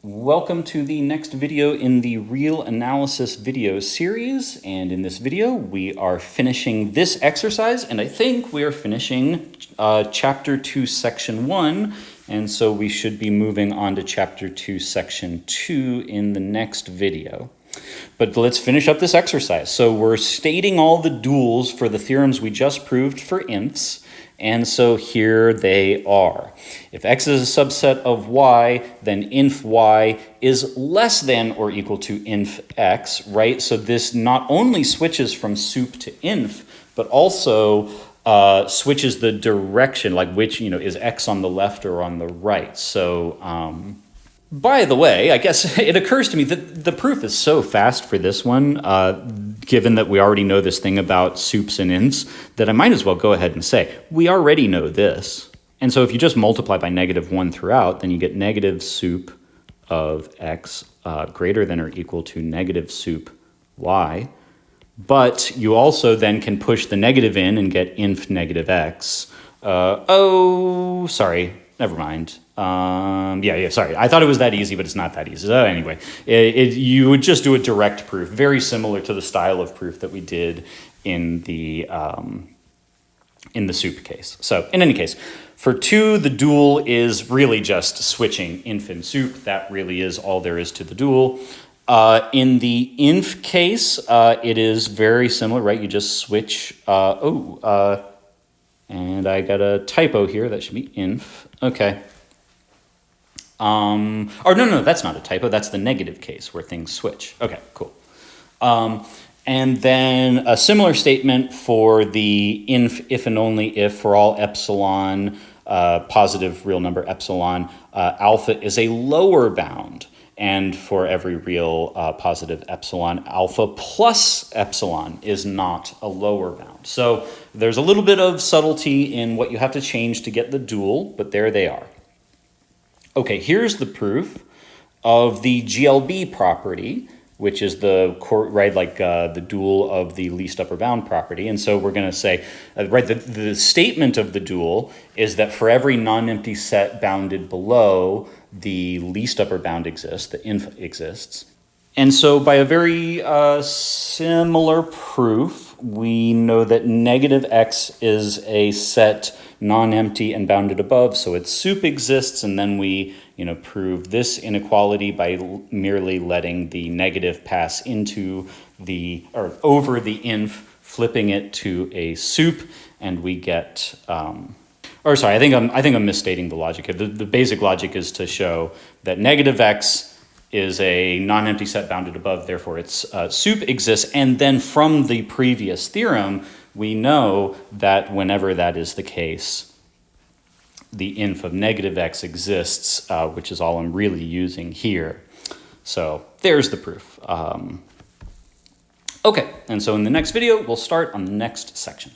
Welcome to the next video in the Real Analysis video series, and in this video we are finishing this exercise, and I think we are finishing Chapter 2, Section 1, and so we should be moving on to Chapter 2, Section 2 in the next video. But let's finish up this exercise. So we're stating all the duals for the theorems we just proved for infs, and so here they are. If x is a subset of y, then inf y is less than or equal to inf x, right? So this not only switches from sup to inf, but also switches the direction, like which, is x on the left or on the right. So, by the way, I guess it occurs to me that the proof is so fast for this one, given that we already know this thing about sups and infs, that I might as well go ahead and say, we already know this. And so if you just multiply by -1 throughout, then you get negative sup of x greater than or equal to negative sup y. But you also then can push the negative in and get inf negative x. Sorry, never mind. Sorry. I thought it was that easy, but it's not that easy. So anyway, you would just do a direct proof, very similar to the style of proof that we did in the sup case. So in any case, for 2, the dual is really just switching inf and sup. That really is all there is to the dual. In the inf case, it is very similar, right? You just switch, and I got a typo here. That should be inf. Okay. No, that's not a typo. That's the negative case where things switch. Okay, cool. And then a similar statement for the inf, if and only if, for all epsilon, positive real number epsilon, alpha is a lower bound. And for every real positive epsilon, alpha plus epsilon is not a lower bound. So there's a little bit of subtlety in what you have to change to get the dual, but there they are. Okay, here's the proof of the GLB property, which is the dual of the least upper bound property. And so we're going to say, the statement of the dual is that for every non-empty set bounded below, the least upper bound exists, the inf exists. And so by a very similar proof, we know that negative x is a set non-empty and bounded above, so its sup exists, and then we prove this inequality by merely letting the negative pass into over the inf, flipping it to a sup, and we get I think I'm misstating the logic here. The basic logic is to show that negative x is a non-empty set bounded above, therefore its sup exists, and then from the previous theorem, we know that whenever that is the case, the inf of negative x exists, which is all I'm really using here. So there's the proof. Okay, and so in the next video, we'll start on the next section.